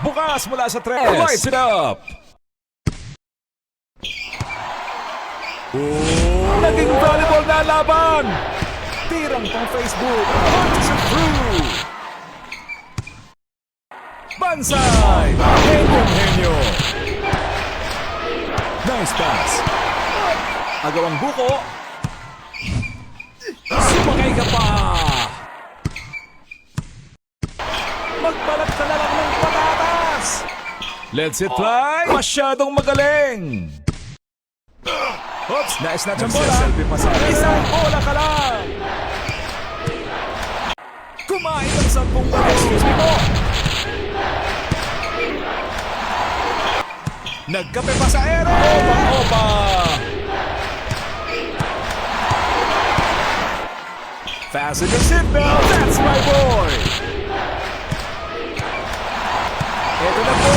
Bukas mula sa 3. Lights it up. Naging volleyball na laban. Tirang pang Facebook. Punches it through. Bansay. Henyo. Nice pass. Agawang buko. Sumakay ka pa. Magbalat ka na lang ng patatas. Let's it fly. Masyadong magaling. Oops, nice na ang bola. Isang bola ka lang. Kumain ng 10 bola. Excuse me po. Nagkape pa sa ere. Opa. Fasten your seatbelt. That's my boy. Ito na po.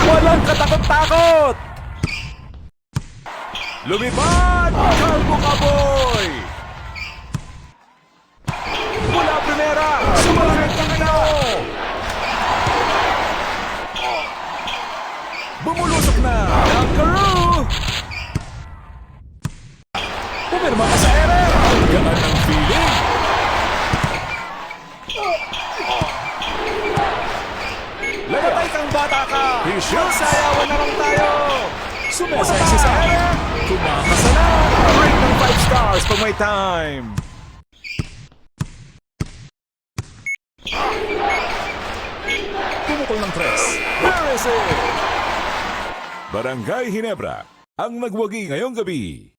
Walang katakot-takot. Lumipad! Kalbo ka, boy! Mula primera! Sumalangit ka kayo! Bumulusok na! Dunkaroo! Pumirma ka sa ere! Ang gaan ng feeling! Lagatay kang bata ka! Sayawan na lang tayo! Sumesexy sa ere! Kumakasa na! Rate ng 5 stars pag may time! Pumukol ng 3. There is it! Barangay Ginebra, ang nagwagi ngayong gabi.